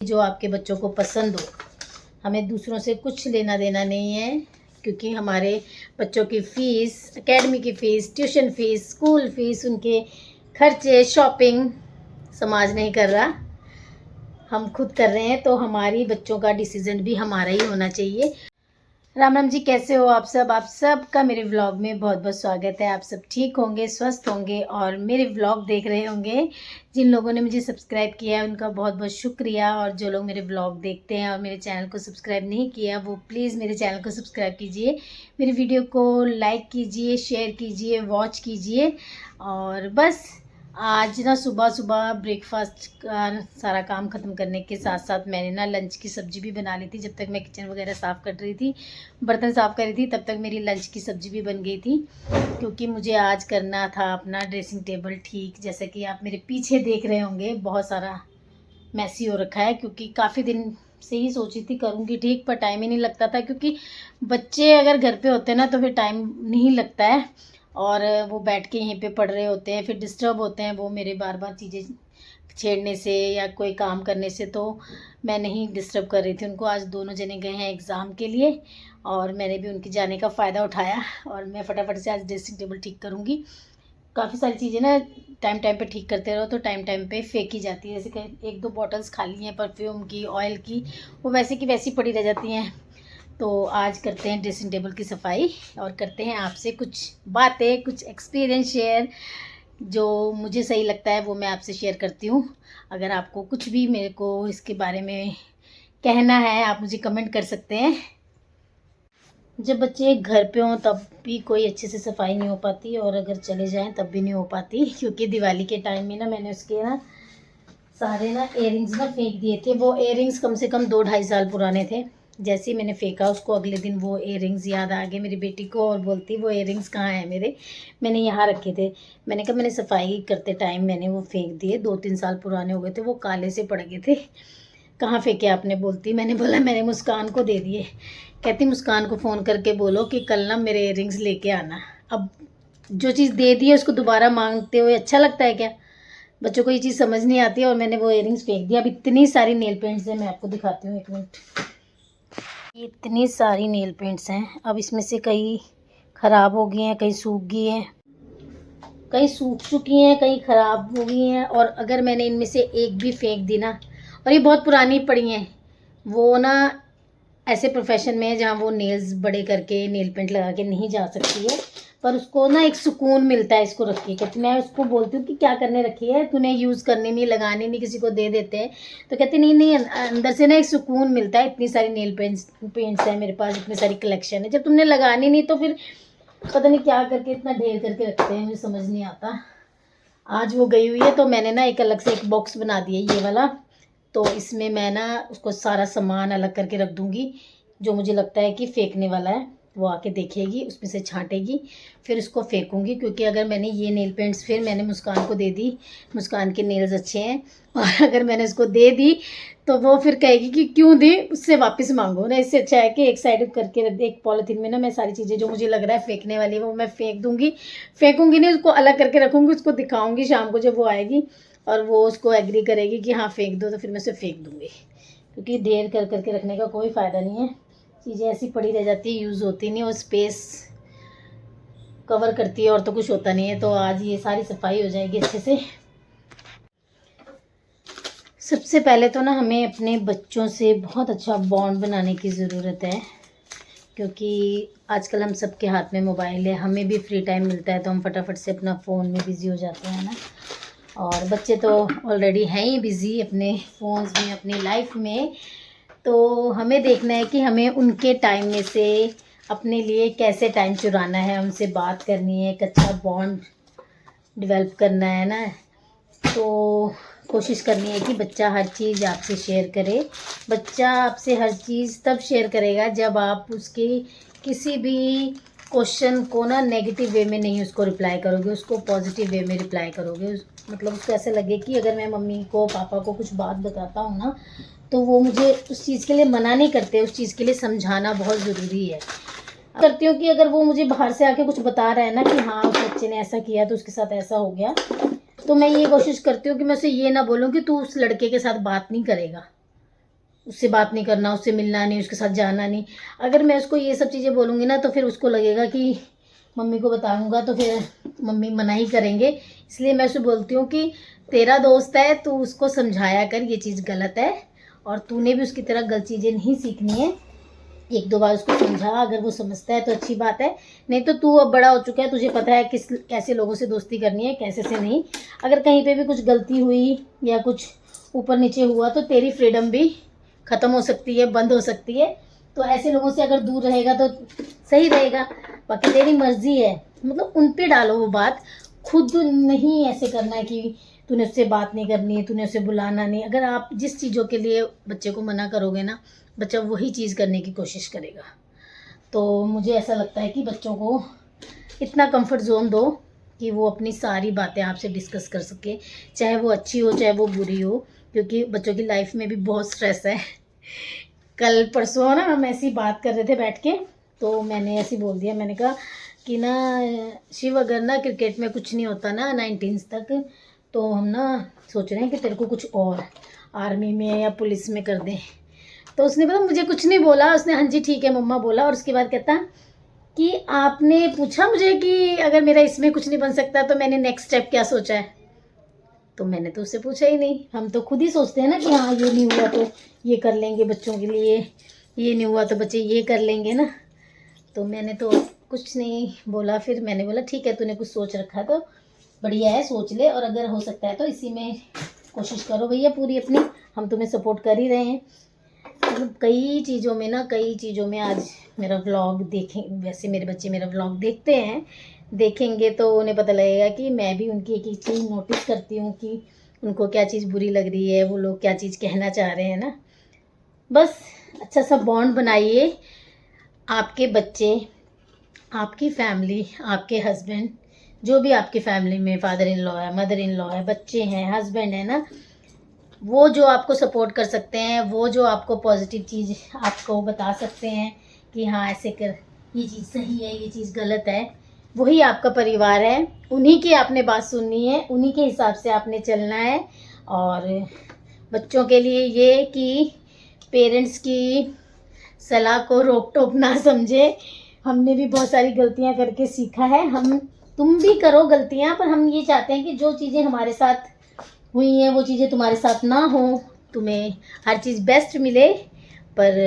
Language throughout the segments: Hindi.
जो आपके बच्चों को पसंद हो। हमें दूसरों से कुछ लेना देना नहीं है, क्योंकि हमारे बच्चों की फ़ीस, एकेडमी की fees, tuition fees, school fees, उनके खर्चे, शॉपिंग समाज नहीं कर रहा, हम खुद कर रहे हैं। तो हमारी बच्चों का डिसीज़न भी हमारा ही होना चाहिए। राम राम जी, कैसे हो आप सब? आप सब का मेरे व्लॉग में बहुत बहुत स्वागत है। आप सब ठीक होंगे, स्वस्थ होंगे और मेरे व्लॉग देख रहे होंगे। जिन लोगों ने मुझे सब्सक्राइब किया है उनका बहुत बहुत शुक्रिया, और जो लोग मेरे व्लॉग देखते हैं और मेरे चैनल को सब्सक्राइब नहीं किया वो प्लीज़ मेरे चैनल को सब्सक्राइब कीजिए, मेरी वीडियो को लाइक कीजिए, शेयर कीजिए, वॉच कीजिए। और बस आज ना सुबह सुबह ब्रेकफास्ट का सारा काम ख़त्म करने के साथ साथ मैंने ना लंच की सब्ज़ी भी बना ली थी। जब तक मैं किचन वगैरह साफ़ कर रही थी, बर्तन साफ़ कर रही थी, तब तक मेरी लंच की सब्ज़ी भी बन गई थी। क्योंकि मुझे आज करना था अपना ड्रेसिंग टेबल ठीक। जैसे कि आप मेरे पीछे देख रहे होंगे, बहुत सारा मैसी हो रखा है, क्योंकि काफ़ी दिन से ही सोची थी करूँगी ठीक, पर टाइम ही नहीं लगता था। क्योंकि बच्चे अगर घर पे होते हैं ना तो फिर टाइम नहीं लगता है, और वो बैठ के यहीं पे पढ़ रहे होते हैं, फिर डिस्टर्ब होते हैं वो मेरे बार बार चीज़ें छेड़ने से या कोई काम करने से। तो मैं नहीं डिस्टर्ब कर रही थी उनको। आज दोनों जने गए हैं एग्ज़ाम के लिए और मैंने भी उनके जाने का फ़ायदा उठाया, और मैं फटाफट से आज ड्रेसिंग टेबल ठीक करूँगी। काफ़ी सारी चीज़ें ना टाइम टाइम पे ठीक करते रहो तो टाइम टाइम पे फेंकी जाती है। जैसे कि एक दो बॉटल्स खाली हैं परफ्यूम की, ऑयल की, वो वैसे की वैसी पड़ी रह जाती हैं। तो आज करते हैं ड्रेसिंग टेबल की सफाई और करते हैं आपसे कुछ बातें, कुछ एक्सपीरियंस शेयर। जो मुझे सही लगता है वो मैं आपसे शेयर करती हूँ। अगर आपको कुछ भी मेरे को इसके बारे में कहना है आप मुझे कमेंट कर सकते हैं। जब बच्चे घर पे हों तब भी कोई अच्छे से सफाई नहीं हो पाती, और अगर चले जाएं तब भी नहीं हो पाती। क्योंकि दिवाली के टाइम में ना मैंने उसके ना सारे ना इयररिंग्स ना फेंक दिए थे। वो इयररिंग्स कम से कम 2-2.5 साल पुराने थे। जैसे ही मैंने फेंका उसको अगले दिन वो इयररिंग्स याद आ गए मेरी बेटी को, और बोलती वो इयररिंग्स कहाँ हैं मेरे, मैंने यहाँ रखे थे। मैंने कहा मैंने सफाई करते टाइम मैंने वो फेंक दिए, 2-3 साल पुराने हो गए थे, वो काले से पड़ गए थे। कहाँ फेंके आपने? बोलती। मैंने बोला मैंने मुस्कान को दे दिए। कहती मुस्कान को फ़ोन करके बोलो कि कल ना मेरे इयररिंग्स लेके आना। अब जो चीज़ दे दी है उसको दोबारा मांगते हुए अच्छा लगता है क्या? बच्चों को ये चीज़ समझ नहीं आती है, और मैंने वो इयररिंग्स फेंक दिया। अब इतनी सारी नेल पेंट्स हैं, मैं आपको दिखाती हूँ, एक मिनट। ये इतनी सारी नेल पेंट्स हैं, अब इसमें से कई ख़राब हो गई हैं, कई सूख गई हैं, कई सूख चुकी हैं, कई ख़राब हो गई हैं। और अगर मैंने इनमें से एक भी फेंक दी ना, और ये बहुत पुरानी पड़ी हैं, वो ना ऐसे प्रोफेशन में है जहाँ वो नेल्स बड़े करके नेल पेंट लगा के नहीं जा सकती है, पर उसको ना एक सुकून मिलता है इसको रख के। कहती, मैं उसको बोलती हूँ कि क्या करने रखी है तूने, यूज़ करनी नहीं, लगानी नहीं, किसी को दे देते हैं। तो कहती नहीं नहीं, अंदर से ना एक सुकून मिलता है। इतनी सारी नेल पेंट्स हैं मेरे पास, इतनी सारी कलेक्शन है। जब तुमने लगानी नहीं तो फिर पता नहीं क्या करके इतना ढेर करके रखते हैं, मुझे समझ नहीं आता। आज वो गई हुई है तो मैंने ना एक अलग से एक बॉक्स बना दिया ये वाला। तो इसमें मैं ना उसको सारा सामान अलग करके रख दूँगी। जो मुझे लगता है कि फेंकने वाला है वो आके देखेगी, उसमें से छांटेगी, फिर उसको फेंकूँगी। क्योंकि अगर मैंने ये नेल पेंट्स फिर मैंने मुस्कान को दे दी, मुस्कान के नेल्स अच्छे हैं, और अगर मैंने उसको दे दी तो वो फिर कहेगी कि क्यों दी, उससे वापस मांगो ना। इससे अच्छा है कि एक साइड करके रख दे। एक पॉलीथीन में ना मैं सारी चीज़ें जो मुझे लग रहा है फेंकने वाली है वो मैं फेंक दूँगी। फेंकूँगी नहीं, उसको अलग करके रखूँगी, उसको दिखाऊँगी शाम को जब वो आएगी, और वो उसको एग्री करेगी कि हाँ फेंक दो, तो फिर मैं उसे फेंक दूँगी। क्योंकि ढेर कर करके रखने का कोई फ़ायदा नहीं है। चीज़ें ऐसी पड़ी रह जाती है, यूज़ होती नहीं, और स्पेस कवर करती है, और तो कुछ होता नहीं है। तो आज ये सारी सफाई हो जाएगी अच्छे से। सबसे पहले तो ना हमें अपने बच्चों से बहुत अच्छा बॉन्ड बनाने की ज़रूरत है। क्योंकि आजकल हम सबके हाथ में मोबाइल है, हमें भी फ्री टाइम मिलता है तो हम फटाफट से अपना फ़ोन में बिज़ी हो जाते हैं ना। और बच्चे तो ऑलरेडी हैं ही बिज़ी अपने फ़ोन्स में, अपनी लाइफ में। तो हमें देखना है कि हमें उनके टाइम में से अपने लिए कैसे टाइम चुराना है, उनसे बात करनी है, एक अच्छा बॉन्ड डेवलप करना है ना। तो कोशिश करनी है कि बच्चा हर चीज़ आपसे शेयर करे। बच्चा आपसे हर चीज़ तब शेयर करेगा जब आप उसकी किसी भी क्वेश्चन को ना नेगेटिव वे में नहीं उसको रिप्लाई करोगे, उसको पॉजिटिव वे में रिप्लाई करोगे। मतलब उसको ऐसा लगे कि अगर मैं मम्मी को पापा को कुछ बात बताता हूँ ना तो वो मुझे उस चीज़ के लिए मना नहीं करते, उस चीज़ के लिए समझाना बहुत ज़रूरी है। करती हूँ कि अगर वो मुझे बाहर से आके कुछ बता रहा है ना कि हाँ उस बच्चे ने ऐसा किया तो उसके साथ ऐसा हो गया, तो मैं ये कोशिश करती हूँ कि मैं उसे ये ना बोलूँ कि तू उस लड़के के साथ बात नहीं करेगा। उससे बात नहीं करना, उससे मिलना नहीं, उसके साथ जाना नहीं। अगर मैं उसको ये सब चीज़ें बोलूँगी ना तो फिर उसको लगेगा कि मम्मी को बताऊँगा तो फिर मम्मी मना ही करेंगे। इसलिए मैं उसे बोलती हूँ कि तेरा दोस्त है, तू उसको समझाया कर ये चीज़ गलत है, और तूने भी उसकी तरह गलत चीज़ें नहीं सीखनी है। एक दो बार उसको समझा, अगर वो समझता है तो अच्छी बात है, नहीं तो तू अब बड़ा हो चुका है, तुझे पता है किस कैसे लोगों से दोस्ती करनी है, कैसे से नहीं। अगर कहीं पे भी कुछ गलती हुई या कुछ ऊपर नीचे हुआ तो तेरी फ्रीडम भी ख़त्म हो सकती है, बंद हो सकती है। तो ऐसे लोगों से अगर दूर रहेगा तो सही रहेगा। बाकी तेरी मर्जी है, मतलब उन पे डालो वो बात, खुद नहीं ऐसे करना है कि तूने उससे बात नहीं करनी है, तूने उसे बुलाना नहीं। अगर आप जिस चीज़ों के लिए बच्चे को मना करोगे ना, बच्चा वही चीज़ करने की कोशिश करेगा। तो मुझे ऐसा लगता है कि बच्चों को इतना कंफर्ट जोन दो कि वो अपनी सारी बातें आपसे डिस्कस कर सके, चाहे वो अच्छी हो चाहे वो बुरी हो, क्योंकि बच्चों की लाइफ में भी बहुत स्ट्रेस है। कल परसों ना हम ऐसी बात कर रहे थे बैठ के, तो मैंने ऐसी बोल दिया, मैंने कहा कि ना शिव, अगर ना क्रिकेट में कुछ नहीं होता ना 19 तक, तो हम ना सोच रहे हैं कि तेरे को कुछ और आर्मी में या पुलिस में कर दें। तो उसने पता मुझे कुछ नहीं बोला, उसने हाँ जी ठीक है मम्मा बोला, और उसके बाद कहता कि आपने पूछा मुझे कि अगर मेरा इसमें कुछ नहीं बन सकता तो मैंने नेक्स्ट स्टेप क्या सोचा है। तो मैंने तो उससे पूछा ही नहीं, हम तो खुद ही सोचते हैं ना कि हाँ ये नहीं हुआ तो ये कर लेंगे बच्चों के लिए, ये नहीं हुआ तो बच्चे ये कर लेंगे ना। तो मैंने तो कुछ नहीं बोला। फिर मैंने बोला ठीक है, तूने कुछ सोच रखा तो बढ़िया है, सोच ले, और अगर हो सकता है तो इसी में कोशिश करो भैया पूरी अपनी, हम तुम्हें सपोर्ट कर ही रहे हैं। मतलब कई चीज़ों में आज मेरा व्लॉग देखें, वैसे मेरे बच्चे मेरा व्लॉग देखते हैं, देखेंगे तो उन्हें पता लगेगा कि मैं भी उनकी एक एक चीज़ नोटिस करती हूँ कि उनको क्या चीज़ बुरी लग रही है, वो लोग क्या चीज़ कहना चाह रहे हैं ना। बस अच्छा सा बॉन्ड बनाइए, आपके बच्चे, आपकी फैमिली, आपके हस्बैंड, जो भी आपकी फैमिली में फादर इन लॉ है, मदर इन लॉ है, बच्चे हैं, हस्बैंड है ना, वो जो आपको सपोर्ट कर सकते हैं, वो जो आपको पॉजिटिव चीज़ आपको बता सकते हैं कि हाँ ऐसे कर, ये चीज़ सही है, ये चीज़ गलत है, वही आपका परिवार है। उन्हीं की आपने बात सुननी है, उन्हीं के हिसाब से आपने चलना है। और बच्चों के लिए ये कि पेरेंट्स की सलाह को रोक टोक ना समझे। हमने भी बहुत सारी गलतियां करके सीखा है, तुम भी करो गलतियां, पर हम ये चाहते हैं कि जो चीज़ें हमारे साथ हुई हैं वो चीज़ें तुम्हारे साथ ना हो, तुम्हें हर चीज़ बेस्ट मिले। पर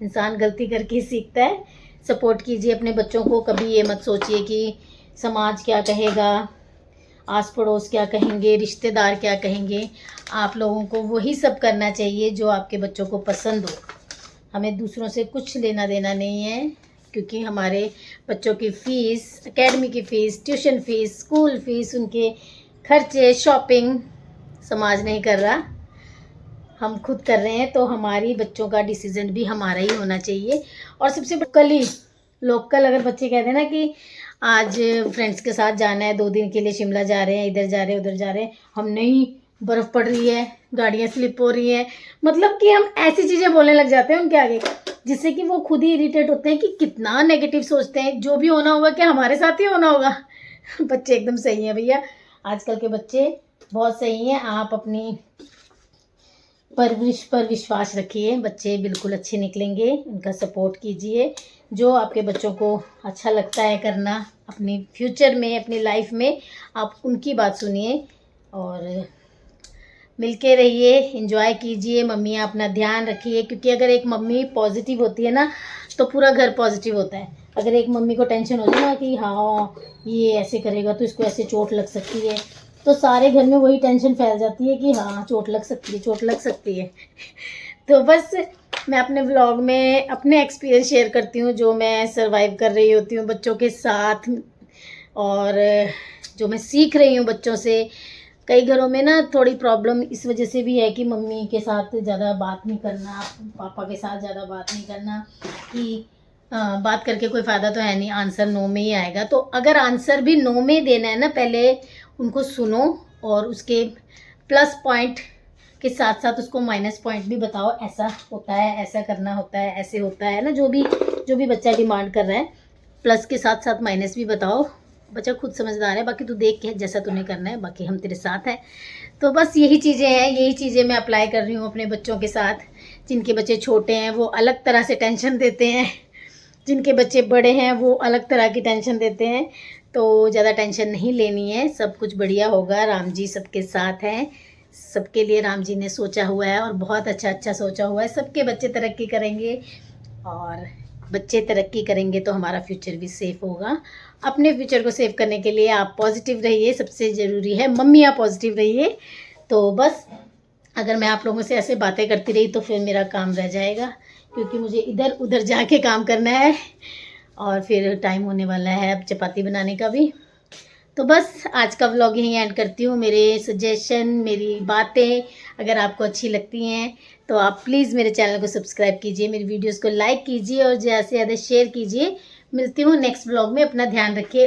इंसान गलती करके ही सीखता है। सपोर्ट कीजिए अपने बच्चों को, कभी ये मत सोचिए कि समाज क्या कहेगा, आस पड़ोस क्या कहेंगे, रिश्तेदार क्या कहेंगे। आप लोगों को वही सब करना चाहिए जो आपके बच्चों को पसंद हो। हमें दूसरों से कुछ लेना देना नहीं है, क्योंकि हमारे बच्चों की फ़ीस, एकेडमी की fees, tuition fees, school fees, उनके खर्चे, शॉपिंग समाज नहीं कर रहा, हम खुद कर रहे हैं। तो हमारी बच्चों का डिसीज़न भी हमारा ही होना चाहिए। और सबसे लोकल अगर बच्चे कहते हैं ना कि आज फ्रेंड्स के साथ जाना है, 2 दिन के लिए शिमला जा रहे हैं, इधर जा रहे हैं, उधर जा रहे हैं, हम नहीं, बर्फ़ पड़ रही है, गाड़ियाँ स्लिप हो रही हैं, मतलब कि हम ऐसी चीज़ें बोलने लग जाते हैं उनके आगे, जिससे कि वो खुद ही इरिटेट होते हैं कि कितना नेगेटिव सोचते हैं, जो भी होना होगा क्या हमारे साथ ही होना होगा। बच्चे एकदम सही हैं भैया, आजकल के बच्चे बहुत सही हैं। आप अपनी परवरिश पर विश्वास रखिए, बच्चे बिल्कुल अच्छे निकलेंगे, उनका सपोर्ट कीजिए। जो आपके बच्चों को अच्छा लगता है करना अपनी फ्यूचर में, अपनी लाइफ में, आप उनकी बात सुनिए और मिलके रहिए, एंजॉय कीजिए। मम्मियाँ अपना ध्यान रखिए, क्योंकि अगर एक मम्मी पॉजिटिव होती है ना तो पूरा घर पॉजिटिव होता है। अगर एक मम्मी को टेंशन होती है ना कि हाँ ये ऐसे करेगा तो इसको ऐसे चोट लग सकती है, तो सारे घर में वही टेंशन फैल जाती है कि हाँ चोट लग सकती है, चोट लग सकती है। तो बस मैं अपने व्लॉग में अपने एक्सपीरियंस शेयर करती हूँ, जो मैं सर्वाइव कर रही होती हूँ बच्चों के साथ, और जो मैं सीख रही हूँ बच्चों से। कई घरों में ना थोड़ी प्रॉब्लम इस वजह से भी है कि मम्मी के साथ ज़्यादा बात नहीं करना, पापा के साथ ज़्यादा बात नहीं करना, कि बात करके कोई फ़ायदा तो है नहीं, आंसर नो में ही आएगा। तो अगर आंसर भी नो में देना है ना, पहले उनको सुनो और उसके प्लस पॉइंट के साथ साथ उसको माइनस पॉइंट भी बताओ, ऐसा होता है, ऐसा करना होता है, ऐसे होता है ना, जो भी बच्चा डिमांड कर रहा है, प्लस के साथ साथ माइनस भी बताओ। बच्चा खुद समझदार है, बाकी तू देख के जैसा तूने करना है, बाकी हम तेरे साथ हैं। तो बस यही चीज़ें हैं, यही चीज़ें मैं अप्लाई कर रही हूँ अपने बच्चों के साथ। जिनके बच्चे छोटे हैं वो अलग तरह से टेंशन देते हैं, जिनके बच्चे बड़े हैं वो अलग तरह की टेंशन देते हैं। तो ज़्यादा टेंशन नहीं लेनी है, सब कुछ बढ़िया होगा। राम जी सबके साथ हैं, सबके लिए राम जी ने सोचा हुआ है और बहुत अच्छा सोचा हुआ है। सबके बच्चे तरक्की करेंगे और बच्चे तरक्की करेंगे तो हमारा फ्यूचर भी सेफ़ होगा। अपने फ्यूचर को सेव करने के लिए आप पॉजिटिव रहिए, सबसे ज़रूरी है। मम्मी आप पॉजिटिव रहिए। तो बस अगर मैं आप लोगों से ऐसे बातें करती रही तो फिर मेरा काम रह जाएगा, क्योंकि मुझे इधर उधर जाके काम करना है और फिर टाइम होने वाला है अब चपाती बनाने का भी। तो बस आज का व्लॉग यहीं एंड करती हूँ। मेरे सजेशन, मेरी बातें अगर आपको अच्छी लगती हैं तो आप प्लीज़ मेरे चैनल को सब्सक्राइब कीजिए, मेरी वीडियोस को लाइक कीजिए और ज़्यादा से ज़्यादा शेयर कीजिए। मिलती हूँ नेक्स्ट व्लॉग में, अपना ध्यान रखिए।